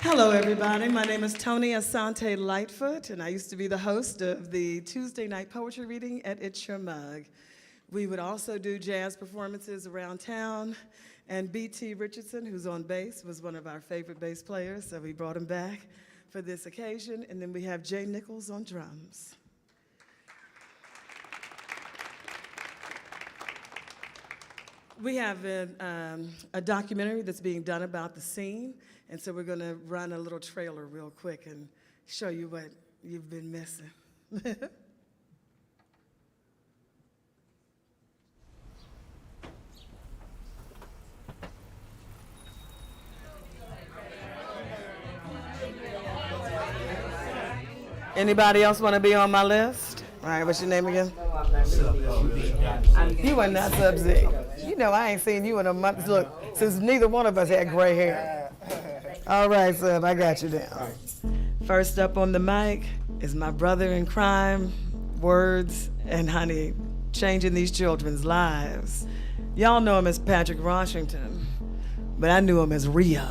Hello, everybody. My name is Toni Asante Lightfoot, and I used to be the host of the Tuesday night poetry reading at It's Your Mug. We would also do jazz performances around town, and B.T. Richardson, who's on bass, was one of our favorite bass players, so we brought him back for this occasion. And then we have Jay Nichols on drums. We have a documentary that's being done about the scene, and so we're going to run a little trailer real quick and show you what you've been missing. Anybody else want to be on my list? All right, what's your name again? You are not Sub-Z. You know I ain't seen you in a month. Look, since neither one of us had gray hair. All right, Sub, I got you down. First up on the mic is my brother in crime, words, and honey, changing these children's lives. Y'all know him as Patrick Washington, but I knew him as Rio.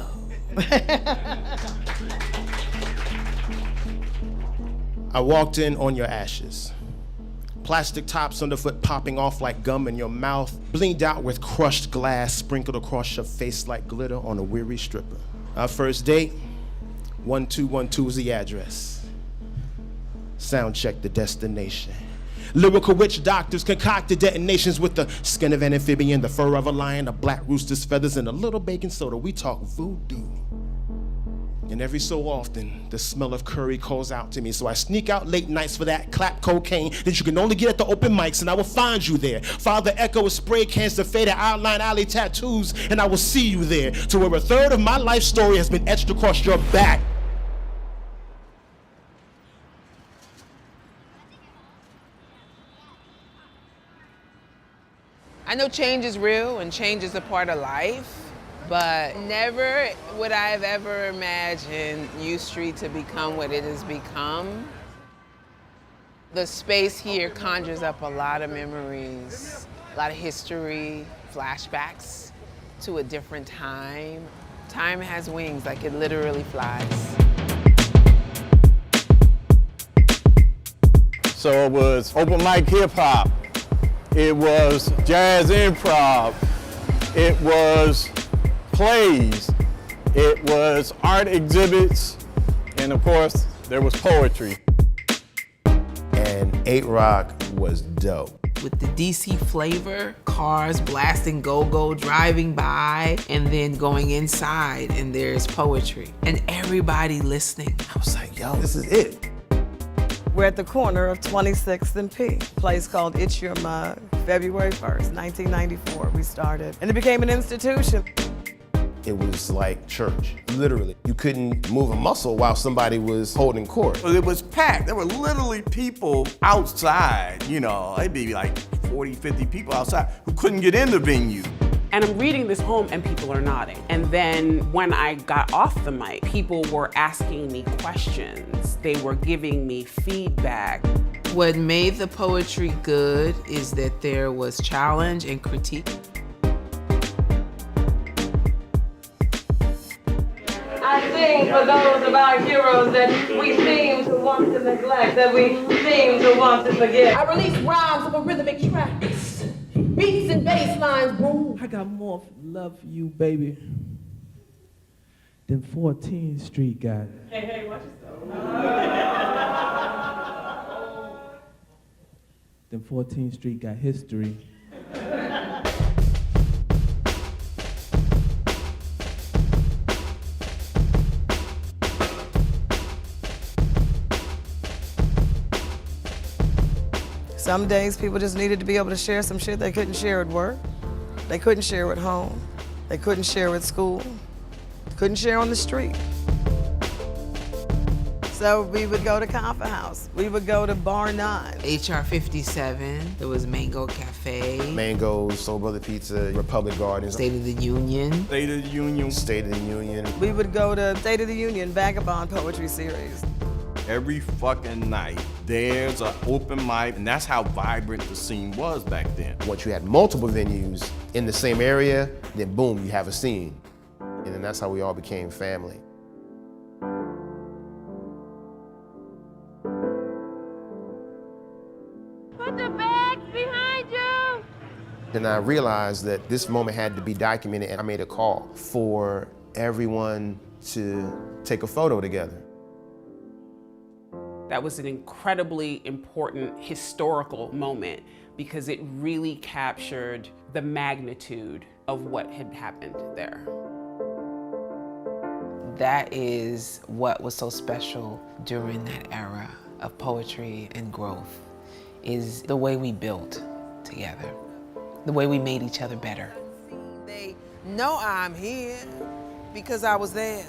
I walked in on your ashes. Plastic tops underfoot popping off like gum in your mouth, blinged out with crushed glass sprinkled across your face like glitter on a weary stripper. Our first date, 1212 is the address. Sound check the destination. Lyrical witch doctors concocted detonations with the skin of an amphibian, the fur of a lion, a black rooster's feathers, and a little baking soda. We talk voodoo. And every so often, the smell of curry calls out to me. So I sneak out late nights for that clap cocaine that you can only get at the open mics, and I will find you there. Father Echo with spray cans to faded outline alley tattoos, and I will see you there, to where a third of my life story has been etched across your back. I know change is real and change is a part of life. But never would I have ever imagined U Street to become what it has become. The space here conjures up a lot of memories, a lot of history, flashbacks to a different time. Time has wings, like it literally flies. So it was open mic hip hop, it was jazz improv, it was plays, it was art exhibits, and of course, there was poetry. And 8 Rock was dope. With the DC flavor, cars blasting go-go, driving by, and then going inside, and there's poetry. And everybody listening. I was like, yo, this is it. We're at the corner of 26th and P, a place called It's Your Mug. February 1st, 1994, we started. And it became an institution. It was like church, literally. You couldn't move a muscle while somebody was holding court. It was packed. There were literally people outside, you know, it'd be like 40, 50 people outside who couldn't get in the venue. And I'm reading this poem and people are nodding. And then when I got off the mic, people were asking me questions. They were giving me feedback. What made the poetry good is that there was challenge and critique. I sing for those of our heroes that we seem to want to neglect, that we seem to want to forget. I release rhymes over rhythmic tracks, beats and bass lines, boom. I got more love for you, baby, than 14th Street got. Hey, watch yourself. Then 14th Street got history. Some days people just needed to be able to share some shit they couldn't share at work. They couldn't share at home. They couldn't share at school. Couldn't share on the street. So we would go to Comfort House. We would go to Bar 9. HR 57, there was Mango Cafe. Mango's, Soul Brother Pizza, Republic Gardens. State of the Union. State of the Union. State of the Union. We would go to State of the Union Vagabond Poetry Series. Every fucking night, there's an open mic, and that's how vibrant the scene was back then. Once you had multiple venues in the same area, then boom, you have a scene. And then that's how we all became family. Then I realized that this moment had to be documented, and I made a call for everyone to take a photo together. That was an incredibly important historical moment because it really captured the magnitude of what had happened there. That is what was so special during that era of poetry and growth, is the way we built together, the way we made each other better. They know I'm here because I was there.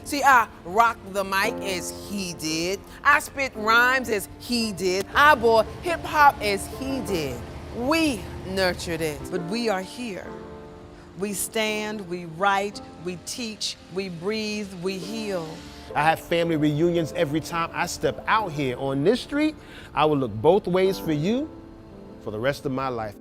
See, I rocked the mic as he did. I spit rhymes as he did. I bore hip hop as he did. We nurtured it. But we are here. We stand, we write, we teach, we breathe, we heal. I have family reunions every time I step out here on this street. I will look both ways for you for the rest of my life.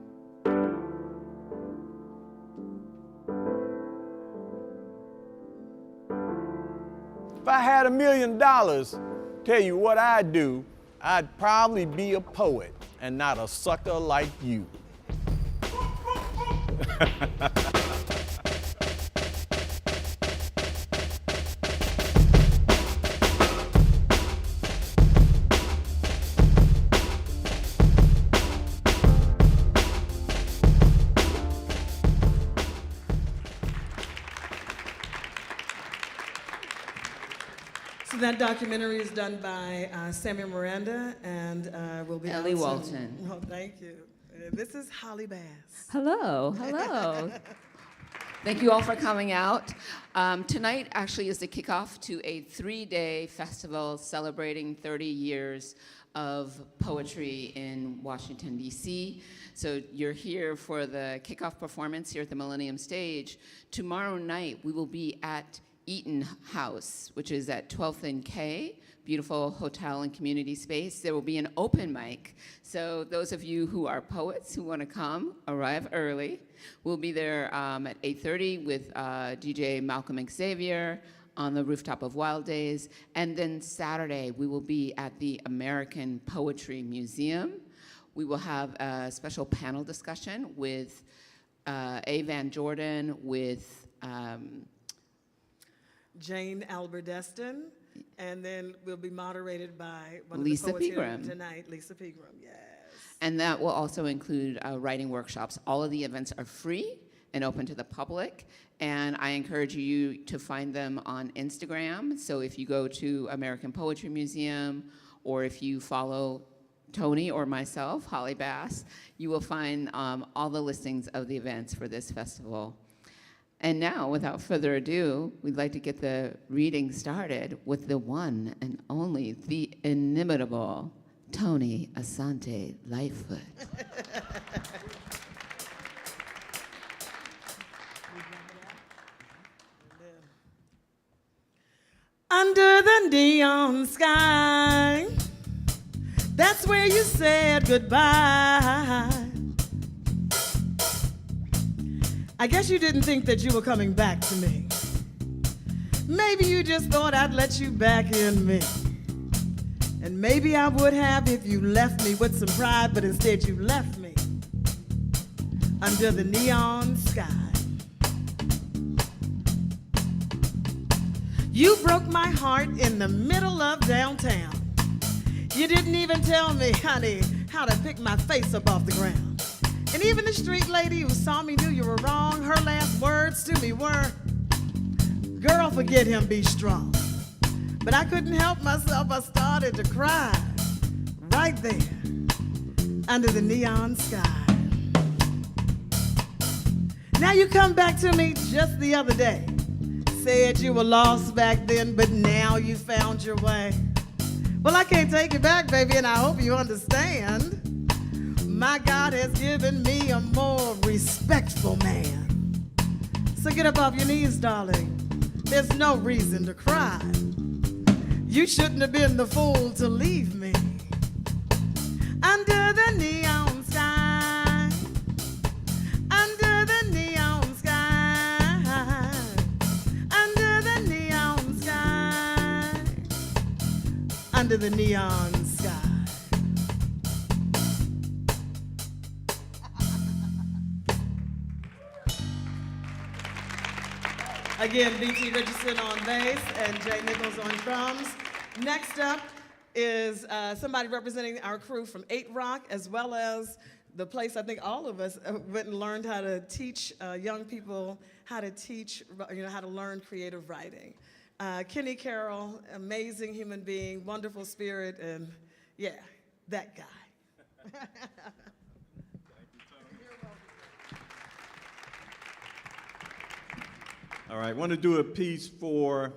If I had $1 million, tell you what I'd do, I'd probably be a poet and not a sucker like you. So that documentary is done by Samuel Miranda and will be Ellie out soon. Walton. Oh, thank you. This is Holly Bass. Hello, hello. Thank you all for coming out. Tonight actually is the kickoff to a 3-day festival celebrating 30 years of poetry in Washington, D.C. So you're here for the kickoff performance here at the Millennium Stage. Tomorrow night we will be at Eaton House, which is at 12th and K, beautiful hotel and community space. There will be an open mic. So those of you who are poets who want to come, arrive early. We'll be there at 8:30 with DJ Malcolm Xavier on the rooftop of Wild Days. And then Saturday, we will be at the American Poetry Museum. We will have a special panel discussion with A. Van Jordan, with Jane Alberdeston, and then we'll be moderated by one of Lisa the poets here Pegram. tonight, Lisa Pegram, yes. And that will also include writing workshops. All of the events are free and open to the public, and I encourage you to find them on Instagram. So if you go to American Poetry Museum, or if you follow Toni or myself, Holly Bass, you will find all the listings of the events for this festival. And now, without further ado, we'd like to get the reading started with the one and only, the inimitable Toni Asante Lightfoot. Under the neon sky, that's where you said goodbye. I guess you didn't think that you were coming back to me. Maybe you just thought I'd let you back in me. And maybe I would have if you left me with some pride, but instead you left me under the neon sky. You broke my heart in the middle of downtown. You didn't even tell me, honey, how to pick my face up off the ground. And even the street lady who saw me knew you were wrong. Her last words to me were, girl, forget him, be strong. But I couldn't help myself, I started to cry right there under the neon sky. Now you come back to me just the other day. Said you were lost back then, but now you found your way. Well, I can't take you back, baby, and I hope you understand. My God has given me a more respectful man. So get up off your knees, darling. There's no reason to cry. You shouldn't have been the fool to leave me under the neon sky. Under the neon sky. Under the neon sky. Under the neon sky. Again, B.T. Richardson on bass and Jay Nichols on drums. Next up is somebody representing our crew from 8 Rock, as well as the place I think all of us went and learned how to teach young people how to teach, how to learn creative writing. Kenny Carroll, amazing human being, wonderful spirit, and yeah, that guy. All right, I want to do a piece for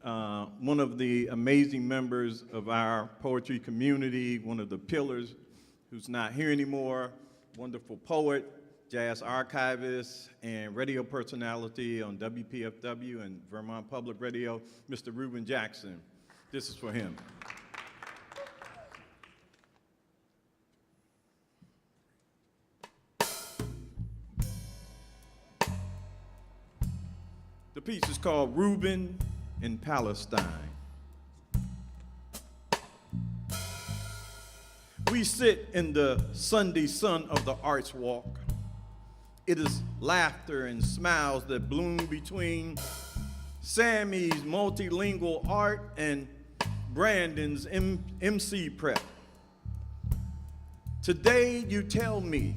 one of the amazing members of our poetry community, one of the pillars who's not here anymore, wonderful poet, jazz archivist, and radio personality on WPFW and Vermont Public Radio, Mr. Reuben Jackson. This is for him. The piece is called Reuben in Palestine. We sit in the Sunday sun of the Arts Walk. It is laughter and smiles that bloom between Sammy's multilingual art and Brandon's MC prep. Today you tell me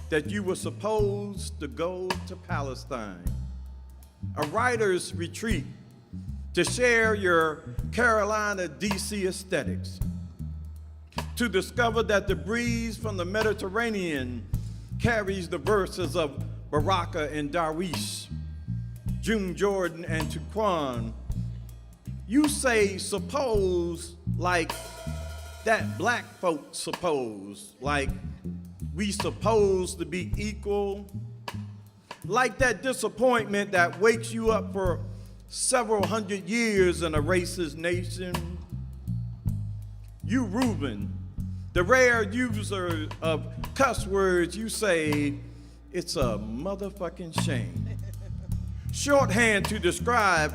that you were supposed to go to Palestine, a writer's retreat, to share your Carolina, DC aesthetics, to discover that the breeze from the Mediterranean carries the verses of Baraka and Darwish, June Jordan and Tuquan. You say suppose like that black folk suppose, like we supposed to be equal, like that disappointment that wakes you up for several hundred years in a racist nation. You, Reuben, the rare user of cuss words, you say it's a motherfucking shame. Shorthand to describe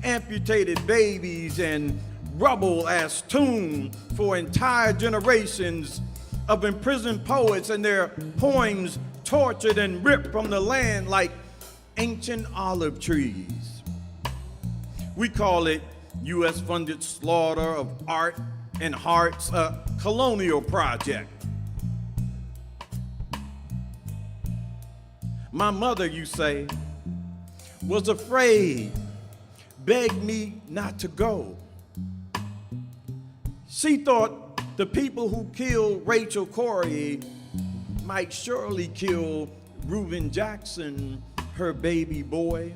amputated babies and rubble as tomb for entire generations of imprisoned poets and their poems tortured and ripped from the land like ancient olive trees. We call it US-funded slaughter of art and hearts, a colonial project. My mother, you say, was afraid, begged me not to go. She thought the people who killed Rachel Corrie might surely kill Reuben Jackson, her baby boy.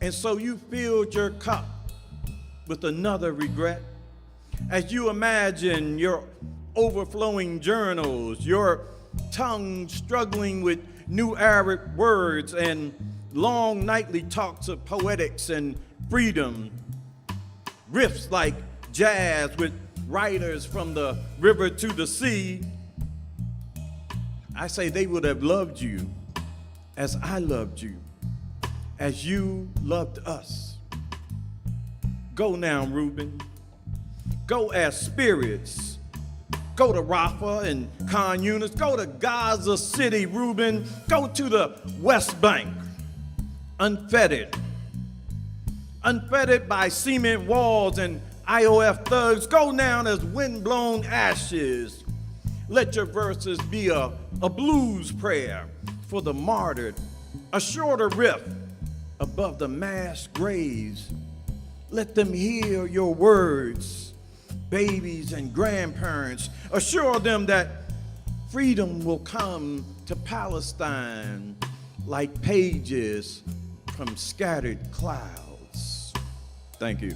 And so you filled your cup with another regret as you imagine your overflowing journals, your tongue struggling with new Arabic words and long nightly talks of poetics and freedom, riffs like jazz with writers from the river to the sea. I say they would have loved you as I loved you, as you loved us. Go now, Reuben. Go as spirits. Go to Rafah and Khan Yunis. Go to Gaza City, Reuben. Go to the West Bank, unfettered. Unfettered by cement walls and IOF thugs. Go down as windblown ashes. Let your verses be a blues prayer for the martyred, a shorter riff above the mass graves. Let them hear your words, babies and grandparents. Assure them that freedom will come to Palestine like pages from scattered clouds. Thank you.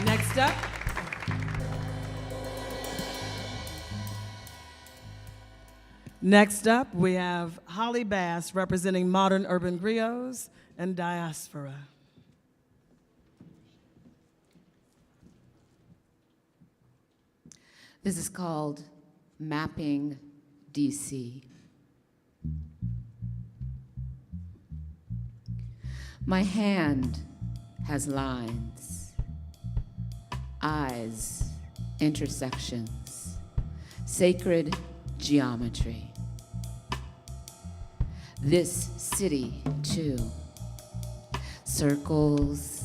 Next up. Next up, we have Holly Bass representing Modern Urban Griots and Diaspora. This is called Mapping DC. My hand has lines, eyes, intersections, sacred geometry. This city, too. Circles,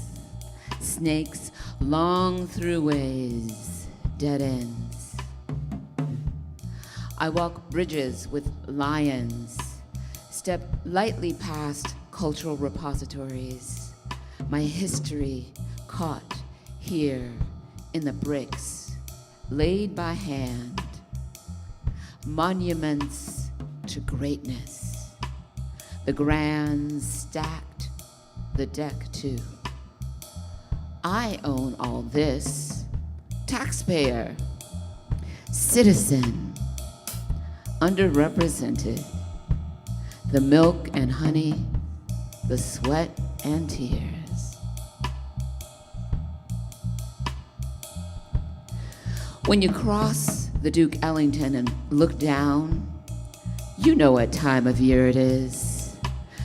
snakes, long throughways, dead ends. I walk bridges with lions, step lightly past cultural repositories, my history caught here in the bricks, laid by hand, monuments to greatness, the grand stacked, the deck too. I own all this, taxpayer, citizen, underrepresented, the milk and honey, the sweat and tears. When you cross the Duke Ellington and look down, you know what time of year it is.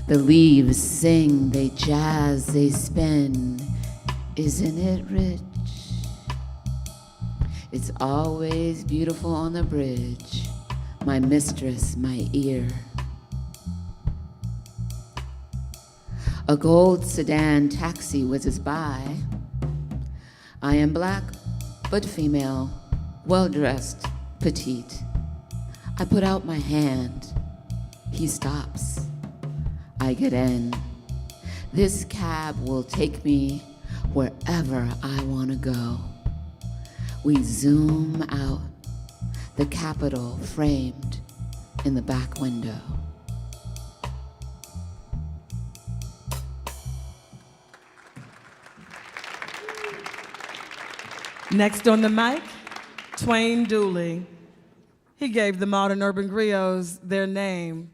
The leaves sing, they jazz, they spin. Isn't it rich? It's always beautiful on the bridge. My mistress, my ear. A gold sedan taxi whizzes by. I am black, but female, well-dressed, petite. I put out my hand. He stops. I get in. This cab will take me wherever I want to go. We zoom out, the Capitol framed in the back window. Next on the mic, Twain Douly. He gave the modern urban griots their name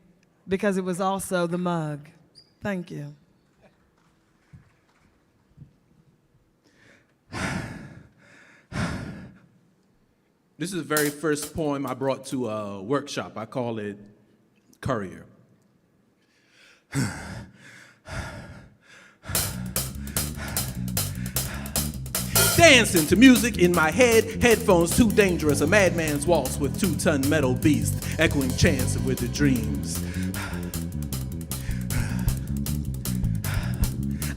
because it was also the mug. Thank you. This is the very first poem I brought to a workshop. I call it Courier. Dancing to music in my head, headphones too dangerous, a madman's waltz with 2-ton metal beast, echoing chants with the dreams.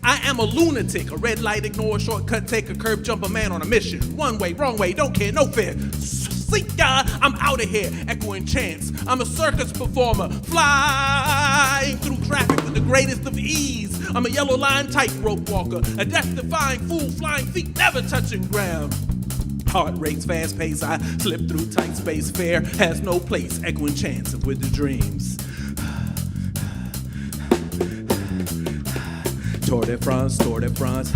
I am a lunatic, a red light, ignore, shortcut, take a curb, jump a man on a mission. One way, wrong way, don't care, no fear. Sleep, God, I'm out of here, echoing chants. I'm a circus performer, flying through traffic with the greatest of ease. I'm a yellow line tightrope walker, a death-defying fool, flying feet never touching ground. Heart rates fast pace, I slip through tight space, fear has no place, echoing chants with the dreams. Tour de France, Tour de France.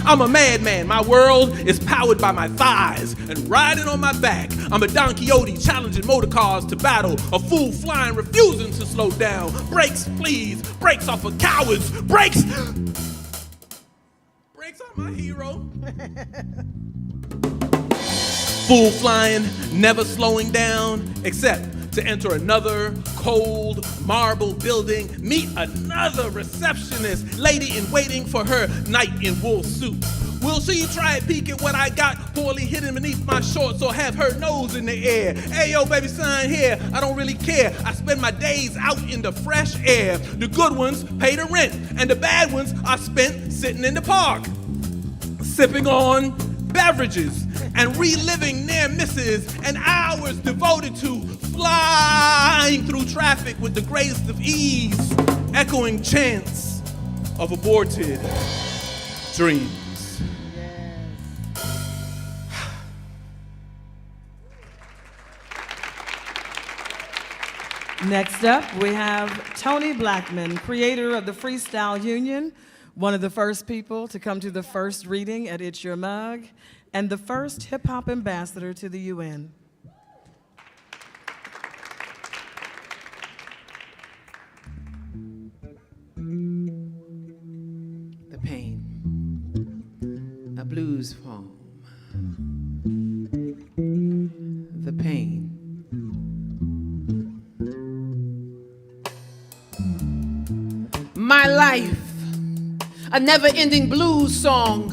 I'm a madman, my world is powered by my thighs and riding on my back. I'm a Don Quixote challenging motor cars to battle, a fool flying, refusing to slow down. Brakes, please, brakes off of cowards, brakes! Brakes on my hero. Fool flying, never slowing down, except to enter another cold marble building, meet another receptionist, lady in waiting for her knight in wool suit. Will she try and peek at what I got poorly hidden beneath my shorts or have her nose in the air? Hey, yo, baby, sign here. I don't really care. I spend my days out in the fresh air. The good ones pay the rent, and the bad ones are spent sitting in the park, sipping on beverages and reliving near misses and hours devoted to flying through traffic with the greatest of ease, echoing chants of aborted dreams. Next up, we have Tony Blackman, creator of the Freestyle Union, one of the first people to come to the first reading at It's Your Mug, and the first hip-hop ambassador to the UN. The pain, a blues poem. The pain. My life, a never-ending blues song,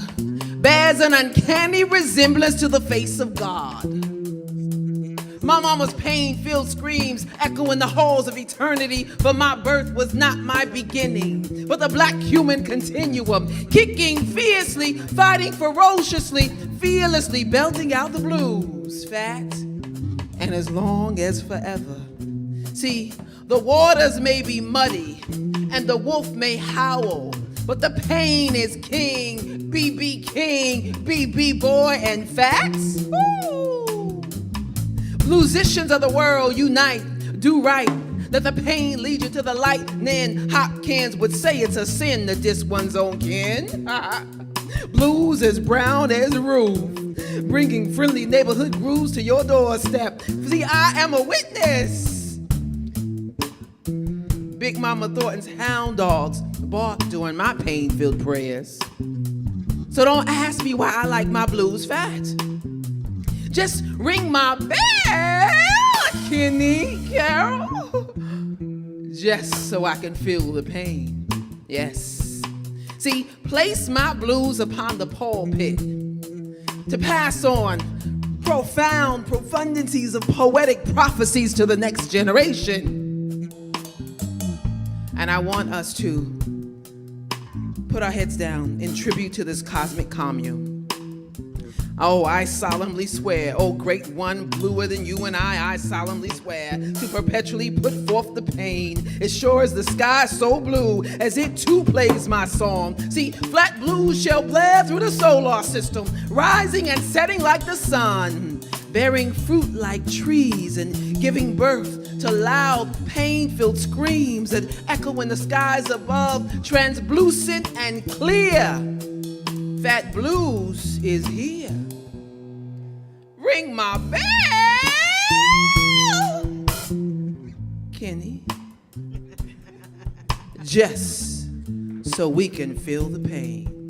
bears an uncanny resemblance to the face of God. My mama's pain-filled screams echo in the halls of eternity, for my birth was not my beginning, but the black human continuum, kicking fiercely, fighting ferociously, fearlessly, belting out the blues, fat and as long as forever. See, the waters may be muddy and the wolf may howl, but the pain is king, BB king, BB boy, and facts. Woo! Musicians of the world unite, do right. Let the pain lead you to the light. Then Hopkins would say it's a sin to diss one's own kin. Blues as brown as roof, bringing friendly neighborhood grooves to your doorstep. See, I am a witness. Big Mama Thornton's hound dogs bark during my pain-filled prayers. So don't ask me why I like my blues fat. Just ring my bell, Kenny Carol, just so I can feel the pain. Yes. See, place my blues upon the pulpit to pass on profound profundities of poetic prophecies to the next generation. And I want us to put our heads down in tribute to this cosmic commune. Oh, I solemnly swear, oh great one, bluer than you and I solemnly swear to perpetually put forth the pain, as sure as the sky so blue, as it too plays my song. See, flat blues shall blare through the solar system, rising and setting like the sun, bearing fruit like trees and giving birth to loud, pain-filled screams that echo in the skies above, translucent and clear. Fat blues is here. Ring my bell, Kenny, just so we can feel the pain.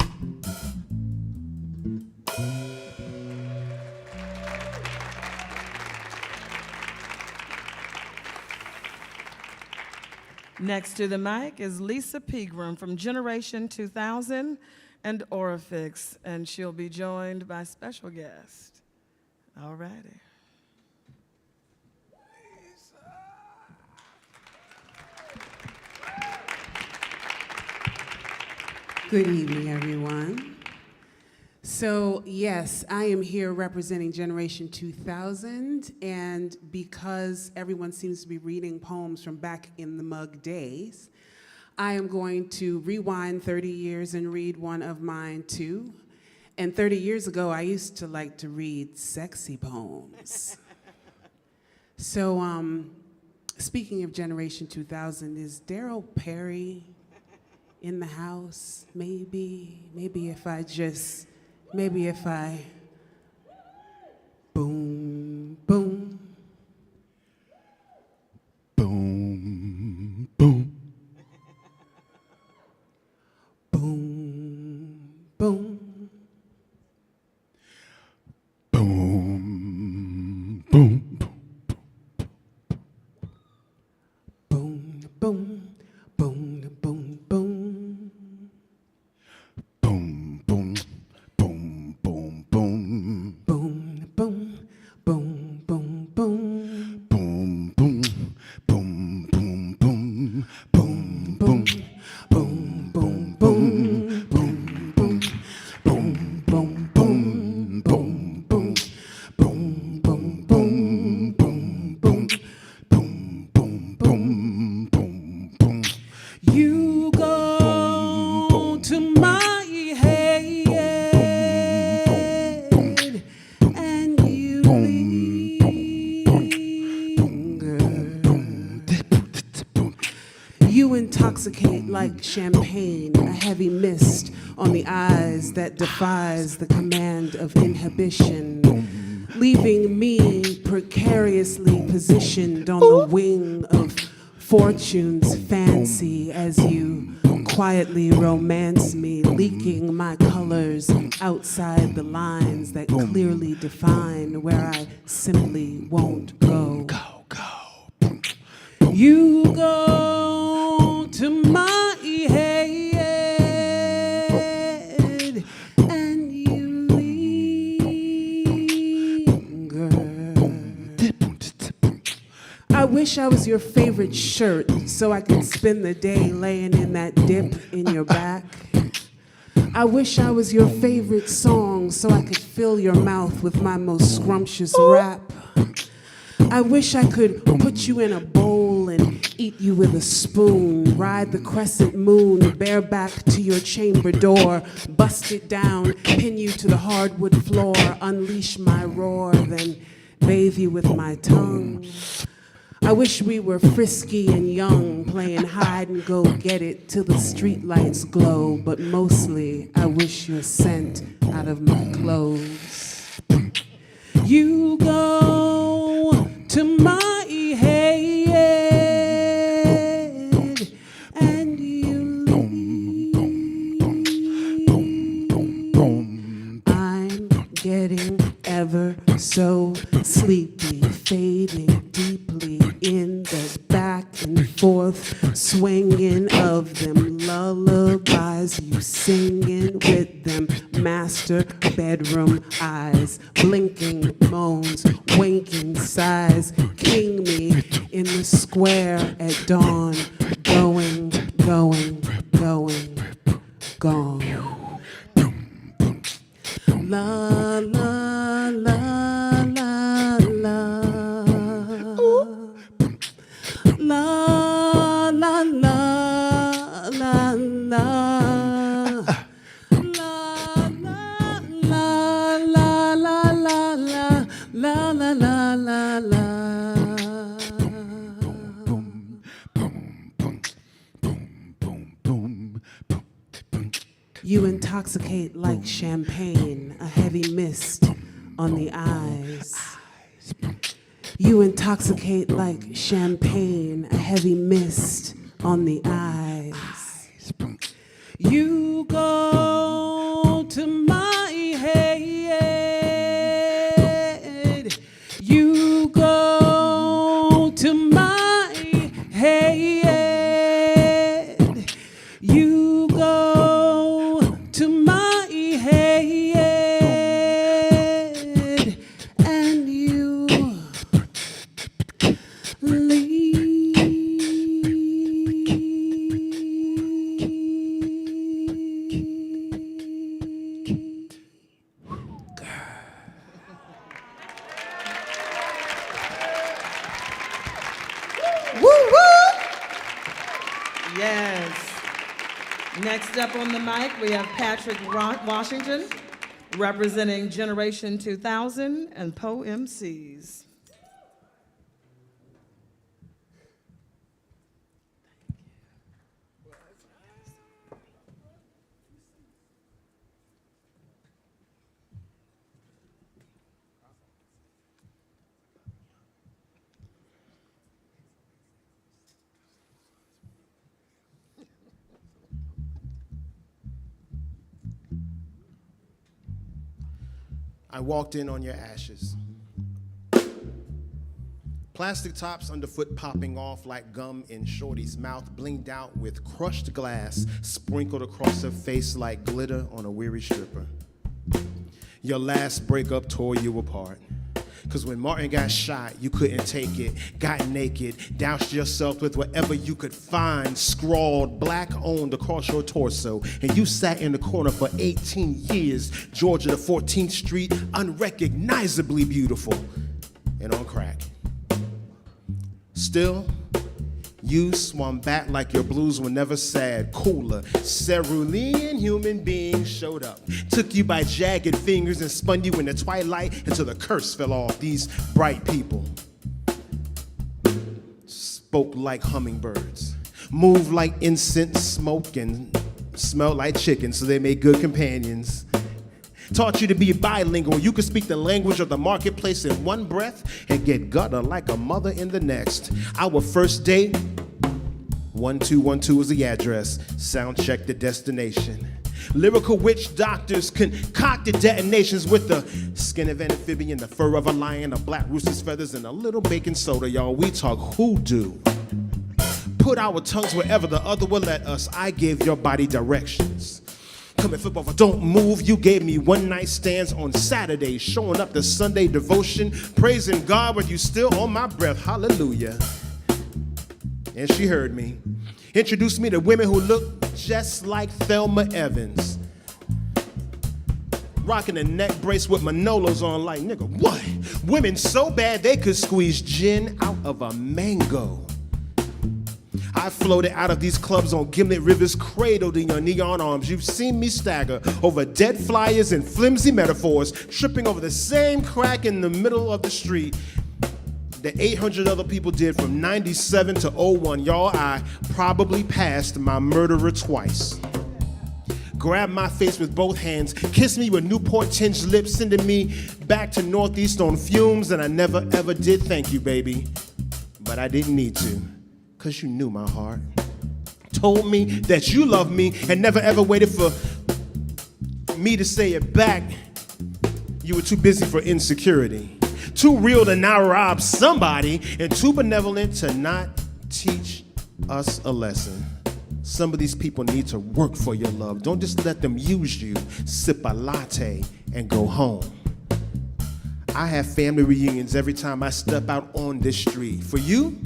Next to the mic is Lisa Pegram from Generation 2000 and Orifix, and she'll be joined by special guest. All righty. Good evening, everyone. So, yes, I am here representing Generation 2000, and because everyone seems to be reading poems from back in the mug days, I am going to rewind 30 years and read one of mine too. And 30 years ago, I used to like to read sexy poems. So, speaking of Generation 2000, is Daryl Perry in the house? Maybe if I boom, boom. Boom, boom. Boom, boom. Boom, boom. Boom, boom, boom, boom, boom. Boom, boom, boom, boom, boom. Boom, boom, boom, boom, boom. Boom, boom, boom, boom, boom. Boom, boom, boom, boom, boom. Boom, boom, boom, boom, boom. Boom, boom, boom, boom, boom. Boom, boom, boom, boom, boom. Boom, boom. You go to my head and you linger. You intoxicate like champagne, a heavy mist on the eyes that defies the command of inhibition, leaving me precariously positioned on the wing of fortune's fancy as you quietly romance me, leaking my colors outside the lines that clearly define where I simply won't go. You go to my head and you linger. wish I was your favorite shirt so I could spend the day laying in that dip in your back. I wish I was your favorite song so I could fill your mouth with my most scrumptious rap. I wish I could put you in a bowl and eat you with a spoon, ride the crescent moon bareback to your chamber door, bust it down, pin you to the hardwood floor, unleash my roar, then bathe you with my tongue. I wish we were frisky and young, playing hide and go get it till the streetlights glow, but mostly I wish your scent out of my clothes. You go to my head and you leave. I'm getting ever so sleepy, fading deeply in the back and forth swinging of them lullabies, you singing with them master bedroom eyes, blinking moans, winking sighs, king me in the square at dawn, going, going, going, gone. La la la la la. La la la la la. La la la la la la la la la la. You intoxicate like champagne, a heavy mist on the eyes. You intoxicate like champagne, a heavy mist on the eyes. You go to my head. You go to my head. You go to my head. And you leave. Woo woo! Yes. Next up on the mic, we have Patrick Washington, representing Generation 2000 and Poe MCs. I walked in on your ashes. Plastic tops underfoot popping off like gum in Shorty's mouth, blinged out with crushed glass, sprinkled across her face like glitter on a weary stripper. Your last breakup tore you apart. Cause when Martin got shot, you couldn't take it, got naked, doused yourself with whatever you could find, scrawled black owned across your torso, and you sat in the corner for 18 years, Georgia to 14th Street, unrecognizably beautiful and on crack. Still, you swung back like your blues were never sad. Cooler, cerulean human beings showed up, took you by jagged fingers and spun you in the twilight until the curse fell off. These bright people spoke like hummingbirds, moved like incense smoke, and smelled like chicken, so they made good companions. Taught you to be bilingual. You could speak the language of the marketplace in one breath and get gutter like a mother in the next. Our first date, 1212 was the address. Sound check the destination. Lyrical witch doctors concocted detonations with the skin of an amphibian, the fur of a lion, a black rooster's feathers, and a little baking soda, y'all. We talk hoodoo. Put our tongues wherever the other will let us. I gave your body directions. Come and flip over, don't move. You gave me one night stands on Saturdays, showing up to Sunday devotion, praising God when you still on my breath. Hallelujah. and she heard me. Introduced me to women who looked just like Thelma Evans. Rocking a neck brace with Manolos on like, nigga, what? Women so bad they could squeeze gin out of a mango. I floated out of these clubs on Gimlet Rivers, cradled in your neon arms. You've seen me stagger over dead flyers and flimsy metaphors, tripping over the same crack in the middle of the street that 800 other people did from 97 to 01. Y'all, I probably passed my murderer twice. Grab my face with both hands, kiss me with Newport-tinged lips, sending me back to Northeast on fumes, and I never ever did thank you, baby. But I didn't need to, because you knew my heart. Told me that you loved me and never ever waited for me to say it back. You were too busy for insecurity, too real to not rob somebody, and too benevolent to not teach us a lesson. Some of these people need to work for your love. Don't just let them use you. Sip a latte and go home. I have family reunions every time I step out on this street. For you,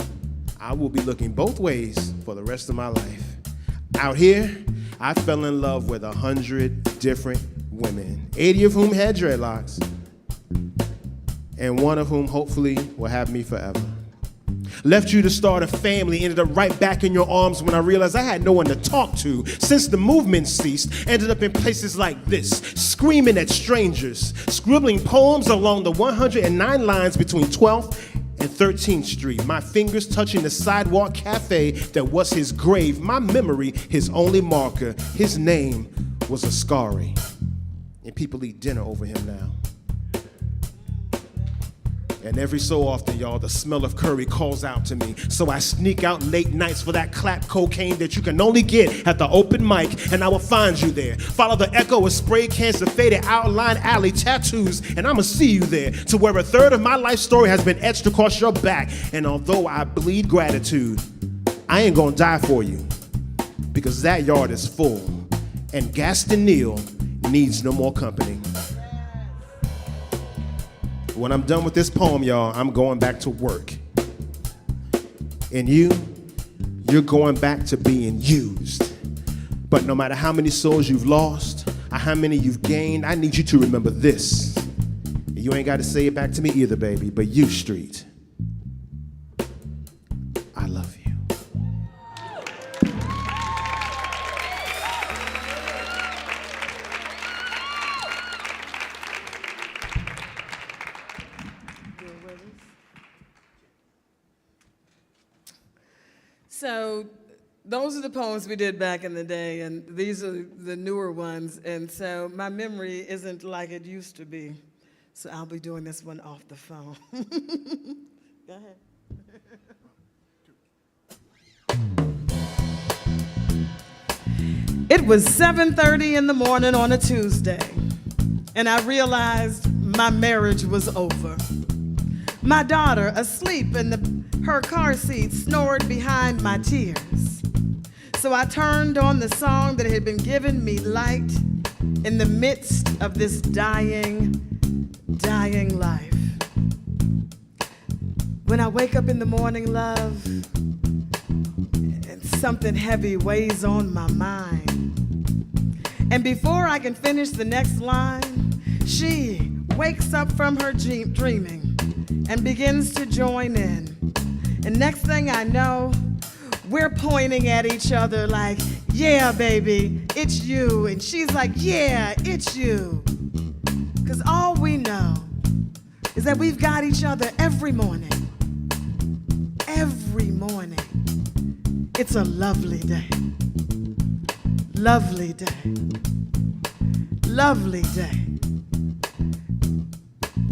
I will be looking both ways for the rest of my life. Out here, I fell in love with 100 different women, 80 of whom had dreadlocks, and one of whom hopefully will have me forever. Left you to start a family, ended up right back in your arms when I realized I had no one to talk to. Since the movement ceased, ended up in places like this, screaming at strangers, scribbling poems along the 109 lines between 12th and 13th Street. My fingers touching the sidewalk cafe that was his grave. My memory, his only marker. His name was Ascari. And people eat dinner over him now. And every so often, y'all, the smell of curry calls out to me. So I sneak out late nights for that clap cocaine that you can only get at the open mic, and I will find you there. Follow the echo of spray cans, the faded outline alley tattoos, and I'ma see you there, to where a third of my life story has been etched across your back. And although I bleed gratitude, I ain't gonna die for you, because that yard is full, and Gaston Neal needs no more company. When I'm done with this poem, y'all, I'm going back to work. And you're going back to being used. But no matter how many souls you've lost, or how many you've gained, I need you to remember this. You ain't got to say it back to me either, baby, but you, Street, I love you. So those are the poems we did back in the day, and these are the newer ones, and so my memory isn't like it used to be. So I'll be doing this one off the phone. Go ahead. It was 7:30 in the morning on a Tuesday, and I realized my marriage was over. My daughter, asleep in her car seat, snored behind my tears. So I turned on the song that had been giving me light in the midst of this dying life. When I wake up in the morning, love, and something heavy weighs on my mind, and before I can finish the next line, she wakes up from her dreaming and begins to join in. And next thing I know, we're pointing at each other like, yeah, baby, it's you. And she's like, yeah, it's you. Because all we know is that we've got each other every morning. Every morning. It's a lovely day. Lovely day. Lovely day.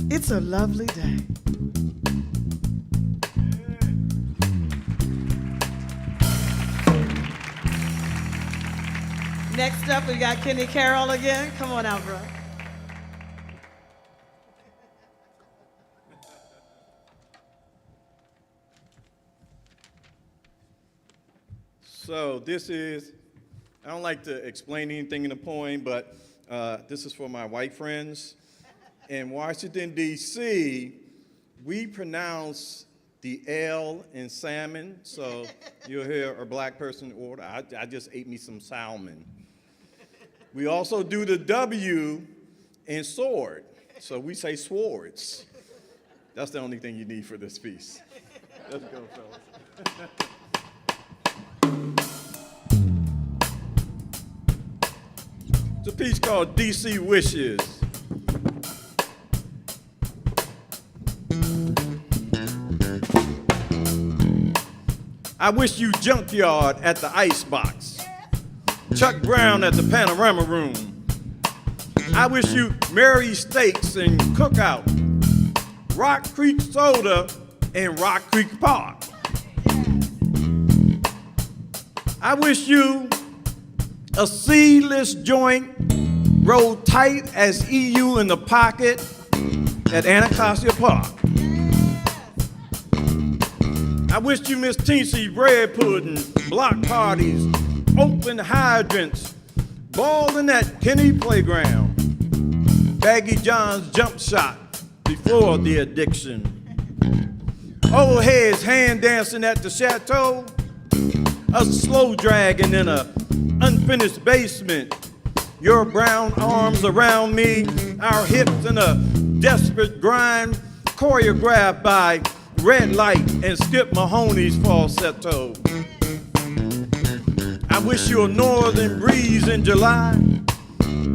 It's a lovely day. Next up, we got Kenny Carroll again. Come on out, bro. So this is, I don't like to explain anything in the poem, but this is for my white friends. In Washington, D.C., we pronounce the L in salmon, so you'll hear a black person order. I just ate me some salmon. We also do the W in sword, so we say swords. That's the only thing you need for this piece. Let's go, fellas. It's a piece called DC Wishes. I wish you Junkyard at the Icebox, Chuck Brown at the Panorama Room. I wish you Mary Steaks and Cookout, Rock Creek Soda and Rock Creek Park. I wish you a seedless joint rolled tight as EU in the pocket at Anacostia Park. I wish you Miss Teensy bread pudding, block parties, open hydrants, ball in that Kenny playground, Baggy John's jump shot before the addiction, old heads hand dancing at the chateau, a slow dragging in a unfinished basement, your brown arms around me, our hips in a desperate grind, choreographed by Red Light and Skip Mahoney's falsetto. I wish you a northern breeze in July,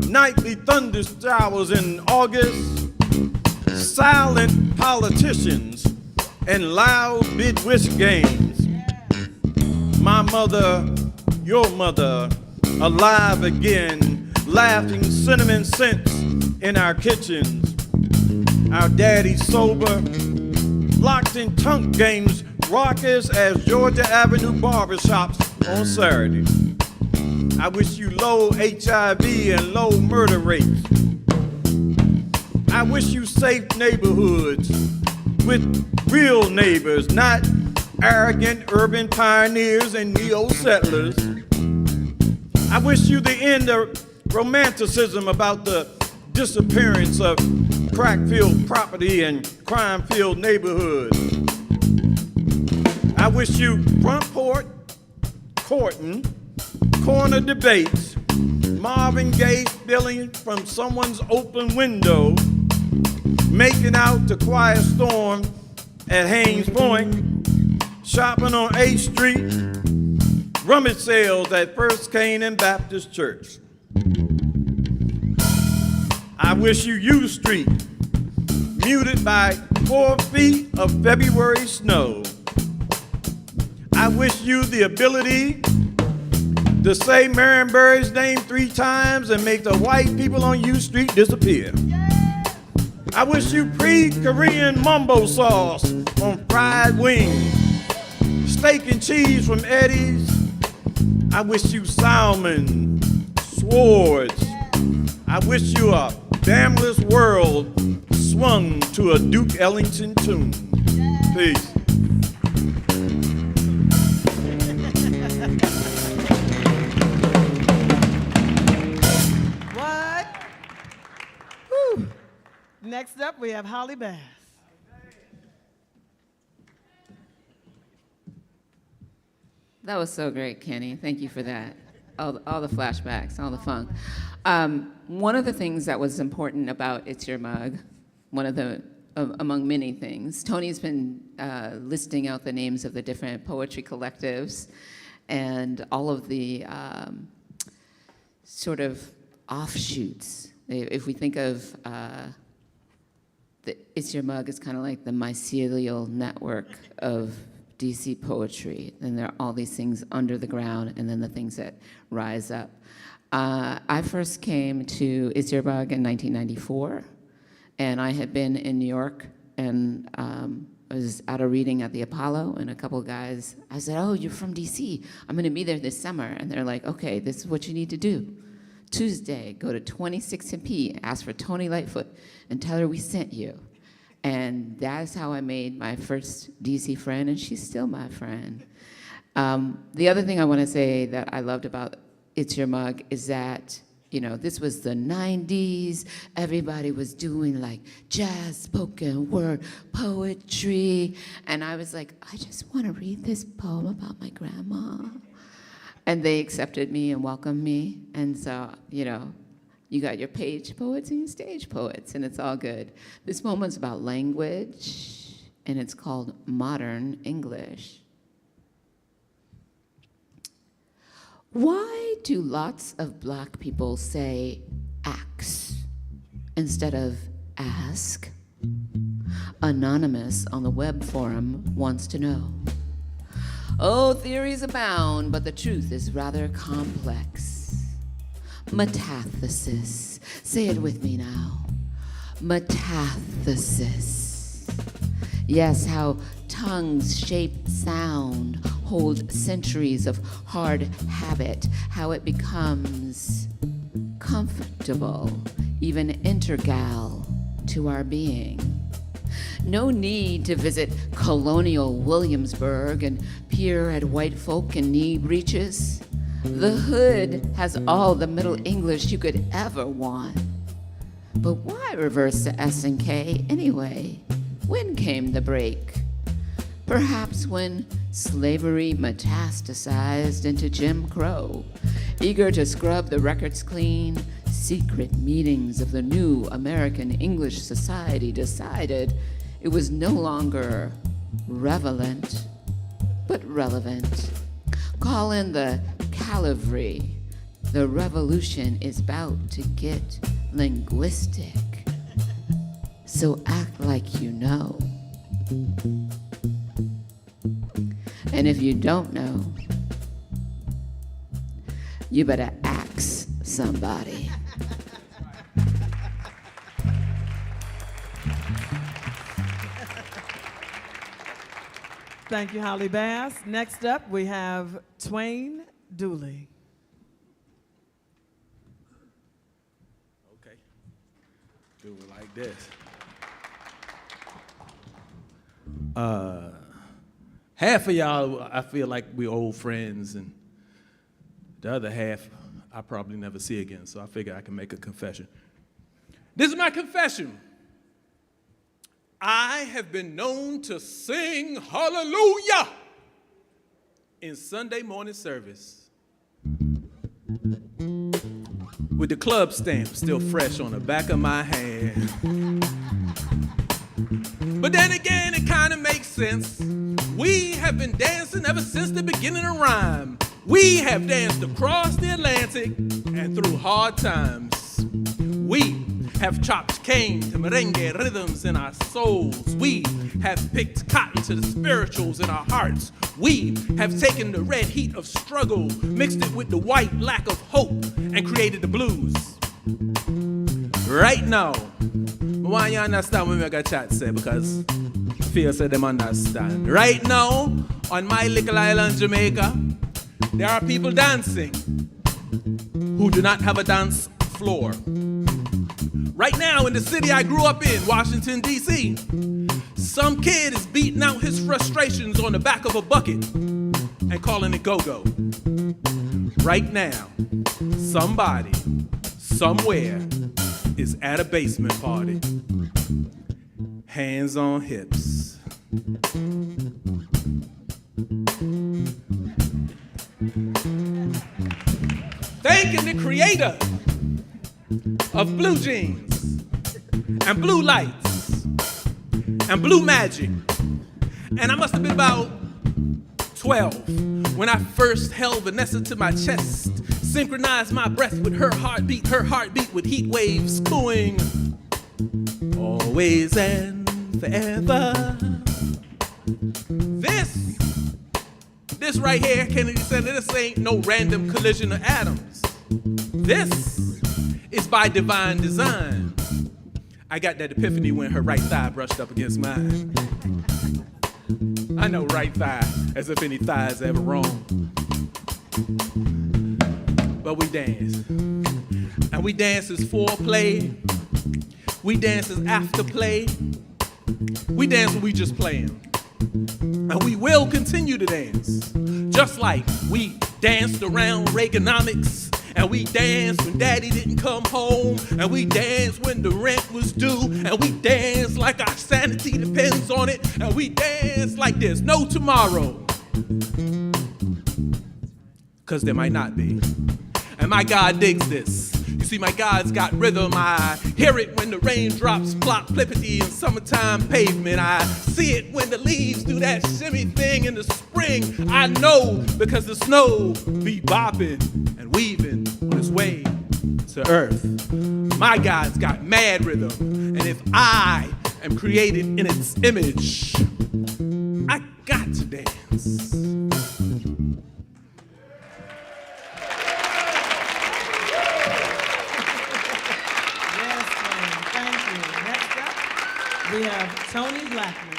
nightly thunder showers in August, silent politicians and loud bid whist games. My mother, your mother, alive again, laughing cinnamon scents in our kitchens. Our daddy sober, locked in tunk games, raucous as Georgia Avenue barbershops on Saturday. I wish you low HIV and low murder rates. I wish you safe neighborhoods with real neighbors, not arrogant urban pioneers and neo-settlers. I wish you the end of romanticism about the disappearance of crack-filled property and crime-filled neighborhoods. I wish you front porch, courting, corner debates, Marvin Gaye spilling from someone's open window, making out to Quiet Storm at Haynes Point, shopping on 8th Street, rummage sales at First Canaan Baptist Church. I wish you U Street, muted by 4 feet of February snow. I wish you the ability to say Marion name 3 times and make the white people on U Street disappear. I wish you pre-Korean mumbo sauce on fried wings, steak and cheese from Eddie's. I wish you salmon, swords. I wish you a damnless world swung to a Duke Ellington tune. Peace. What? Whew. Next up, we have Holly Bass. That was so great, Kenny. Thank you for that. All the flashbacks, all the funk. One of the things that was important about It's Your Mug, among many things, Tony's been listing out the names of the different poetry collectives and all of the sort of offshoots. If we think of It's Your Mug, it's kind of like the mycelial network of DC poetry. Then there are all these things under the ground and then the things that rise up. I first came to It's Your Mug in 1994, and I had been in New York, and I was at a reading at the Apollo, and a couple of guys, I said, oh, you're from DC. I'm gonna be there this summer. And they're like, okay, this is what you need to do. Tuesday, go to 26 and P, ask for Toni Lightfoot, and tell her we sent you. And that's how I made my first DC friend, and she's still my friend. The other thing I want to say that I loved about It's Your Mug is that You know, this was the 90s. Everybody was doing like jazz, spoken word, poetry. And I was like, I just want to read this poem about my grandma. And they accepted me and welcomed me. And so, you know, you got your page poets and your stage poets, and it's all good. This moment's about language, and it's called Modern English. Why do lots of black people say ax instead of ask? Anonymous on the web forum wants to know. Oh, theories abound, but the truth is rather complex. Metathesis. Say it with me now. Metathesis. Yes, how tongues shape sound, hold centuries of hard habit, how it becomes comfortable, even intergal to our being. No need to visit colonial Williamsburg and peer at white folk in knee breeches. The hood has all the Middle English you could ever want. But why reverse to S and K anyway? When came the break? Perhaps when slavery metastasized into Jim Crow, eager to scrub the records clean, secret meetings of the new American English Society decided it was no longer relevant, but relevant. Call in the cavalry. The revolution is about to get linguistic. So act like you know. And if you don't know, you better ask somebody. Thank you, Holly Bass. Next up, we have Twain Douly. Okay. Do it like this. Half of y'all, I feel like we're old friends, and the other half, I probably never see again, so I figure I can make a confession. This is my confession. I have been known to sing hallelujah in Sunday morning service with the club stamp still fresh on the back of my hand. But then again, it kind of makes sense. We have been dancing ever since the beginning of rhyme. We have danced across the Atlantic and through hard times. We have chopped cane to merengue rhythms in our souls. We have picked cotton to the spirituals in our hearts. We have taken the red heat of struggle, mixed it with the white lack of hope, and created the blues. Right now, why you understand when we got chat say, because I feel so them understand. Right now, on my little island, Jamaica, there are people dancing who do not have a dance floor. Right now, in the city I grew up in, Washington, D.C., some kid is beating out his frustrations on the back of a bucket and calling it go-go. Right now, somebody, somewhere, is at a basement party. Hands on hips. Thanking the creator of blue jeans and blue lights and blue magic. And I must have been about 12 when I first held Vanessa to my chest, synchronized my breath with her heartbeat with heat waves cooing. Always and forever. This right here, Kennedy said, this ain't no random collision of atoms. This is by divine design. I got that epiphany when her right thigh brushed up against mine. I know right thigh, as if any thighs ever wrong. But we dance. And we dance as foreplay. We dance as afterplay. We dance when we just playing. And we will continue to dance. Just like we danced around Reaganomics And we danced when daddy didn't come home. And we danced when the rent was due. And we danced like our sanity depends on it. And we danced like there's no tomorrow. 'Cause there might not be. And my God digs this. You see, my God's got rhythm. I hear it when the raindrops plop flippity in summertime pavement. I see it when the leaves do that shimmy thing in the spring. I know because the snow be bopping and weaving on its way to earth. My God's got mad rhythm. And if I am created in its image, I got to dance. We have Toni Blackman.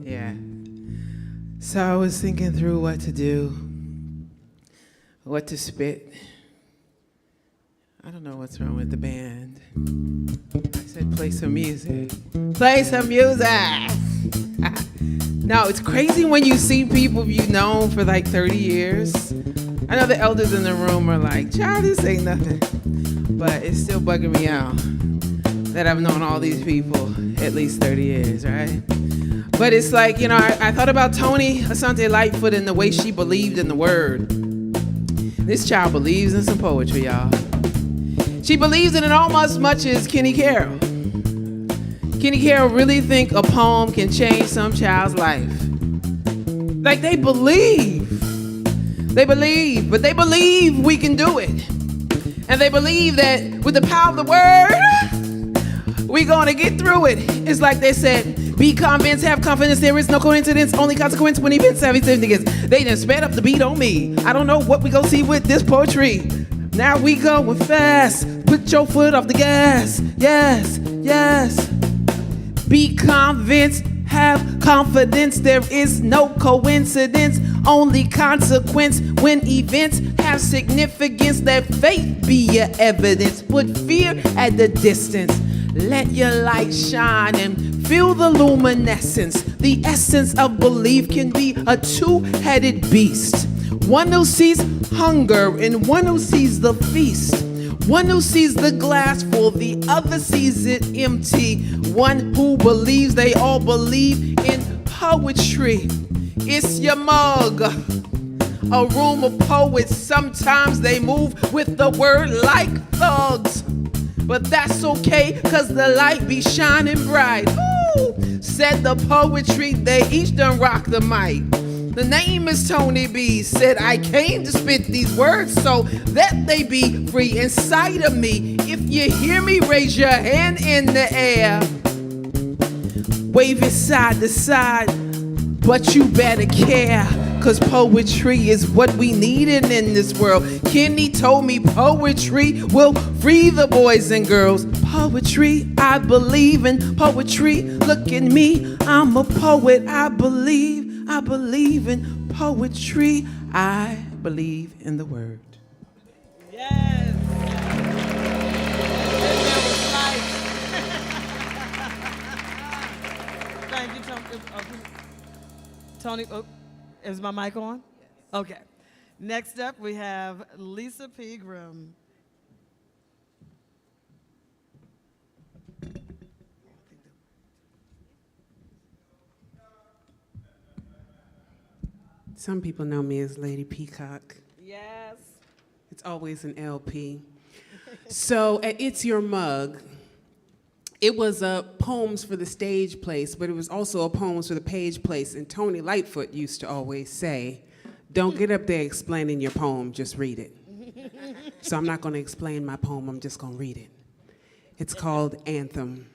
Yeah. So I was thinking through what to do, what to spit. I don't know what's wrong with the band. I said play some music. Play some music! No, it's crazy when you see people you've known for like 30 years. I know the elders in the room are like, child, this ain't nothing. But it's still bugging me out that I've known all these people at least 30 years, right? But it's like, you know, I thought about Toni Asante Lightfoot and the way she believed in the word. This child believes in some poetry, y'all. She believes in it almost as much as Kenny Carroll. Kenny Carroll really think a poem can change some child's life. Like they believe, but they believe we can do it. And they believe that with the power of the word, we're gonna get through it. It's like they said, be convinced, have confidence, there is no coincidence, only consequence when events have significance. They done sped up the beat on me. I don't know what we gonna see with this poetry. Now we going fast, put your foot off the gas, yes, yes. Be convinced, have confidence, there is no coincidence, only consequence when events have significance. Let faith be your evidence, put fear at the distance. Let your light shine and feel the luminescence. The essence of belief can be a two-headed beast. One who sees hunger and one who sees the feast. One who sees the glass full, the other sees it empty. One who believes they all believe in poetry. It's your mug, a room of poets. Sometimes they move with the word like thugs. But that's okay, cause the light be shining bright. Ooh, said the poetry, they each done rock the mic. The name is Toni B. Said I came to spit these words so that they be free inside of me. If you hear me, raise your hand in the air. Wave it side to side, but you better care. Cause poetry is what we needin' in this world. Kenny told me poetry will free the boys and girls. Poetry, I believe in poetry. Look at me, I'm a poet. I believe in poetry. I believe in the word. Yes. Thank you, Toni. Oh, is my mic on? Yes. Okay. Next up, we have Lisa Pegram. Some people know me as Lady Peacock. Yes. It's always an LP. So at It's Your Mug, it was poems for the stage place, but it was also a poems for the page place. And Toni Lightfoot used to always say, don't get up there explaining your poem, just read it. So I'm not going to explain my poem, I'm just going to read it. It's called Anthem.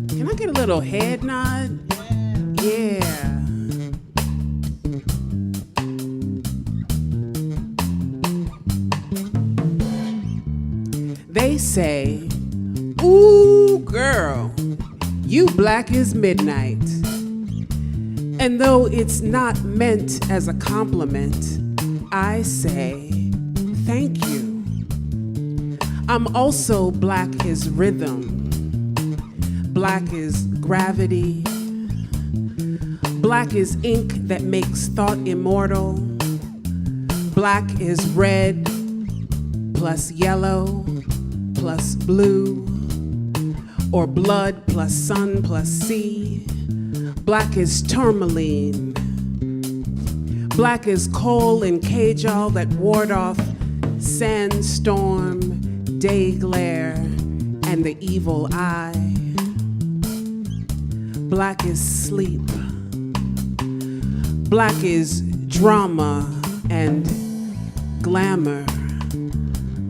Can I get a little head nod? Yeah. They say, ooh, girl, you black as midnight. And though it's not meant as a compliment, I say thank you. I'm also black as rhythm, black as gravity, black is ink that makes thought immortal, black is red plus yellow plus blue, or blood plus sun plus sea. Black is tourmaline, black is coal and cajal that ward off sandstorm, day glare, and the evil eye. Black is sleep. Black is drama and glamour.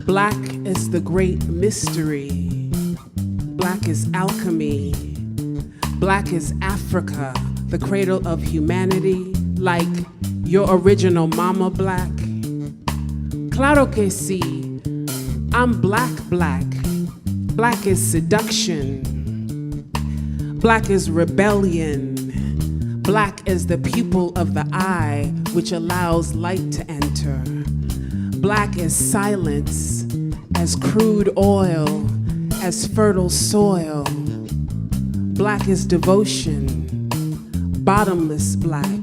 Black is the great mystery. Black is alchemy. Black is Africa, the cradle of humanity, like your original mama black. Claro que sí, I'm black. Black is seduction. Black is rebellion. Black is the pupil of the eye, which allows light to enter. Black is silence, as crude oil, as fertile soil. Black is devotion, bottomless black.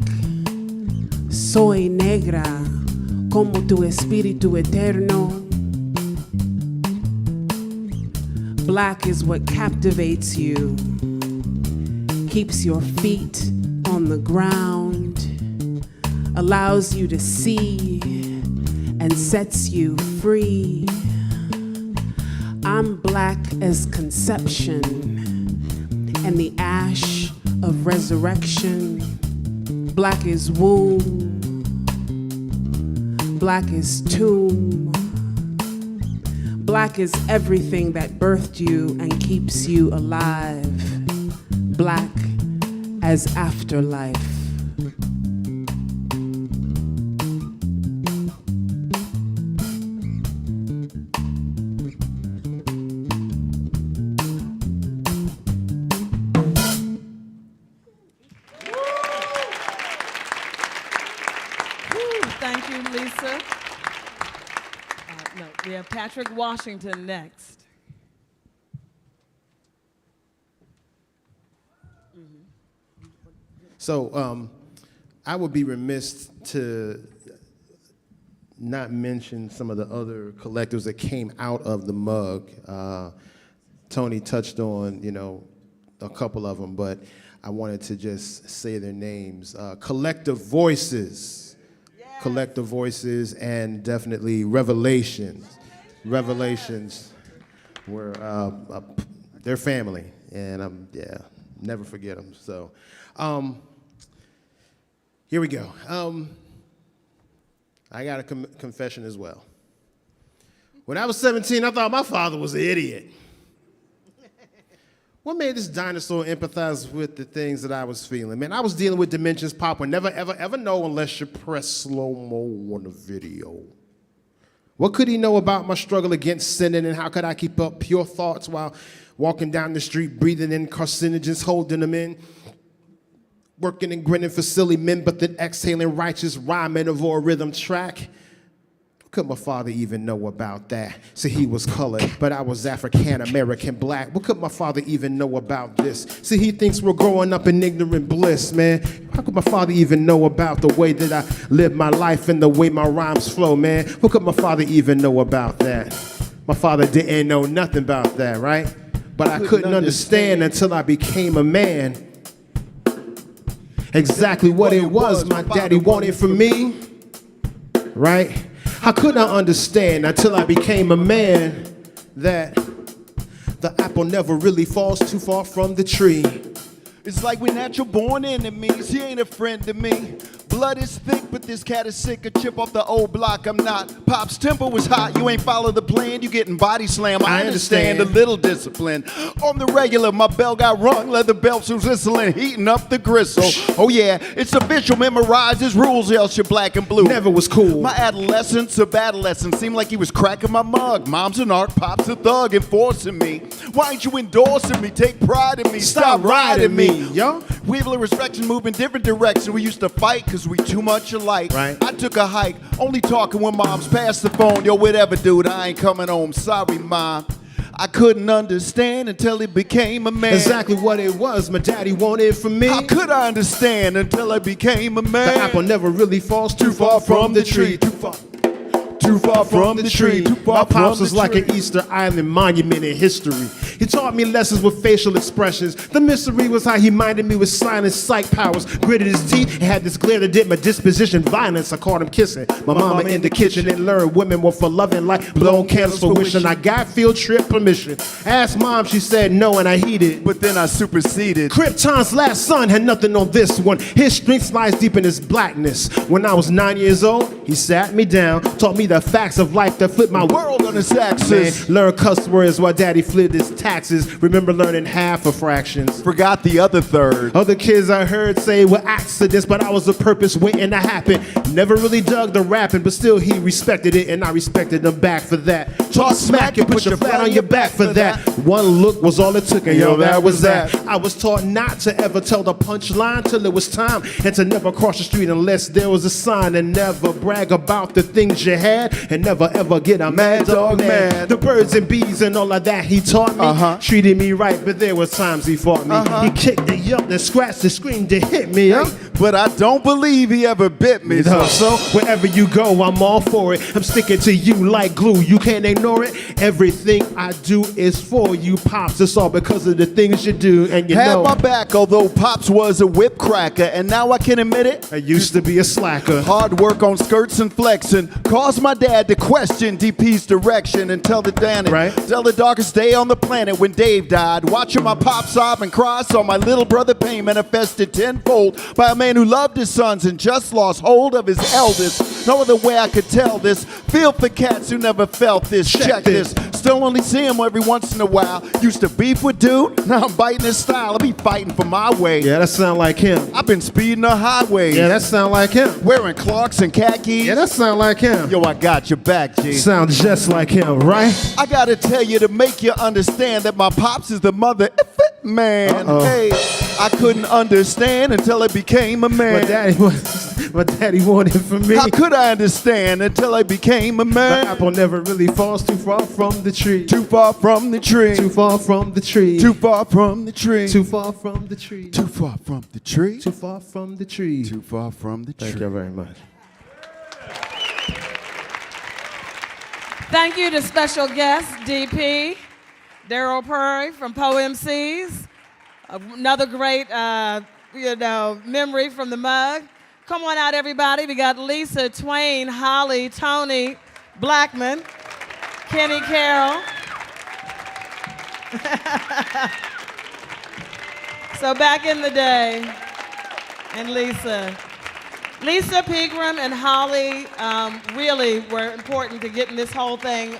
Soy negra, como tu espíritu eterno. Black is what captivates you, keeps your feet on the ground, allows you to see, and sets you free. I'm black as conception and the ash of resurrection. Black is womb, black is tomb. Black is everything that birthed you and keeps you alive. Black as afterlife. Thank you, Lisa. No, we have Patrick Washington next. So I would be remiss to not mention some of the other collectives that came out of the mug. Toni touched on, a couple of them, but I wanted to just say their names. Collective Voices. Yes. Collective Voices, and definitely Revelations. Yes. Revelations were their family, and never forget them. So. Here we go. I got a confession as well. When I was 17, I thought my father was an idiot. What made this dinosaur empathize with the things that I was feeling? Man, I was dealing with dimensions pop would never, ever, ever know unless you press slow-mo on the video. What could he know about my struggle against sinning, and how could I keep up pure thoughts while walking down the street, breathing in carcinogens, holding them in? Working and grinning for silly men, but then exhaling righteous rhyming over a rhythm track. What could my father even know about that? See, he was colored, but I was African-American black. What could my father even know about this? See, he thinks we're growing up in ignorant bliss, man. How could my father even know about the way that I live my life and the way my rhymes flow, man? What could my father even know about that? My father didn't know nothing about that, right? But I couldn't understand until I became a man. Exactly what it was my daddy wanted from me, right? I could not understand until I became a man that the apple never really falls too far from the tree. It's like we're natural born enemies. He ain't a friend to me. Blood is thick, but this cat is sick. A chip off the old block, I'm not. Pop's temper was hot, you ain't follow the plan. You getting body slammed, I understand a little discipline. On the regular, my bell got rung. Leather belts was whistling, heating up the gristle. Oh yeah, it's official, memorize his rules, else you're black and blue. Never was cool. My adolescence, a battle lesson. Seemed like he was cracking my mug. Mom's an art, Pop's a thug, enforcing me. Why ain't you endorsing me? Take pride in me, stop riding me. Yo. We have a little respect and move in different directions. We used to fight, cause cause we too much alike. Right. I took a hike, only talking when mom's passed the phone. Yo, whatever, dude, I ain't coming home. Sorry, mom. I couldn't understand until he became a man. Exactly what it was my daddy wanted from me. How could I understand until I became a man? The apple never really falls too far from the tree. Too far from the tree. Too far My from pops the was like tree. an Easter Island monument in history. He taught me lessons with facial expressions. The mystery was how he minded me with silent sight powers. Gritted his teeth and had this glare that did my disposition violence. I caught him kissing my mama in the kitchen and learned women were for loving like blown candles for wishing. I got field trip permission. Asked mom, she said no, and I heeded. But then I superseded. Krypton's last son had nothing on this one. His strength lies deep in his blackness. When I was 9 years old, he sat me down, taught me the facts of life that flipped my World on its axis. Learn cuss words while daddy flipped his taxes. Remember learning half of fractions. Forgot the other third. Other kids I heard say were accidents, but I was a purpose waiting to happen. Never really dug the rapping, but still he respected it, and I respected him back for that. Talk smack and put your flat on your back for that. One look was all it took, and yo, that was that. I was taught not to ever tell the punchline till it was time, and to never cross the street unless there was a sign, and never brag about the things you had, and never ever get a mad dog mad. The birds and bees and all of that he taught me. Treated me right, but there was times he fought me. He kicked and yelped and scratched and screamed to hit me. But I don't believe he ever bit me. So wherever you go, I'm all for it. I'm sticking to you like glue. You can't ignore it. Everything I do is for you, Pops. It's all because of the things you do, and you Had know. my back, although Pops was a whip cracker, and now I can admit it. I used to be a slacker. Hard work on skirts and flexing caused my dad to question DP's direction and tell the tell the darkest day on the planet when Dave died. Watching my pop sob and cry, saw my little brother pain manifested tenfold by a man who loved his sons and just lost hold of his eldest. No other way I could tell this. Feel for cats who never felt this. Check this. Still only see him every once in a while. Used to beef with dude, now I'm biting his style. I be fighting for my way. Yeah, that sound like him. I've been speeding the highways. Yeah, that sound like him. Wearing Clarks and khakis. Yeah, that sound like him. Yo, I got your back, G. Sound just like him, right? I gotta tell you to make you understand that my pops is the mother effing man. Hey, I couldn't understand until I became a man. My daddy wanted for me. How could I understand until I became a man? The apple never really falls too far from the tree. Too far from the tree. Too far from the tree. Too far from the tree. Too far from the tree. Too far from the tree. Too far from the tree. Too far from the tree. Thank you very much. Thank you to special guest DP, Daryl Purry from PoMCs. Another great, memory from the mug. Come on out, everybody. We got Lisa, Twain, Holly, Toni, Blackman, Kenny Carroll. So back in the day, and Lisa Pegram and Holly really were important to getting this whole thing,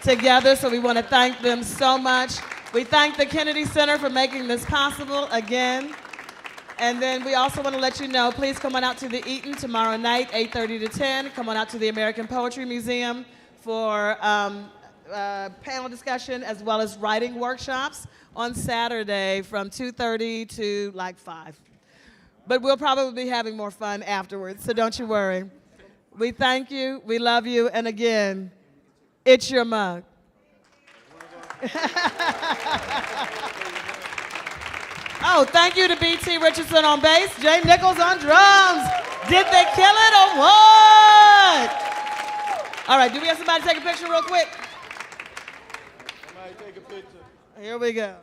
together. So we want to thank them so much. We thank the Kennedy Center for making this possible again. And then we also want to let you know, please come on out to the Eaton tomorrow night, 8:30 to 10. Come on out to the American Poetry Museum for panel discussion as well as writing workshops on Saturday from 2:30 to like 5. But we'll probably be having more fun afterwards, so don't you worry. We thank you, we love you, and again, it's your mug. Oh, thank you to B.T. Richardson on bass, Jay Nichols on drums. Did they kill it or what? All right, do we have somebody take a picture real quick? Somebody take a picture. Here we go.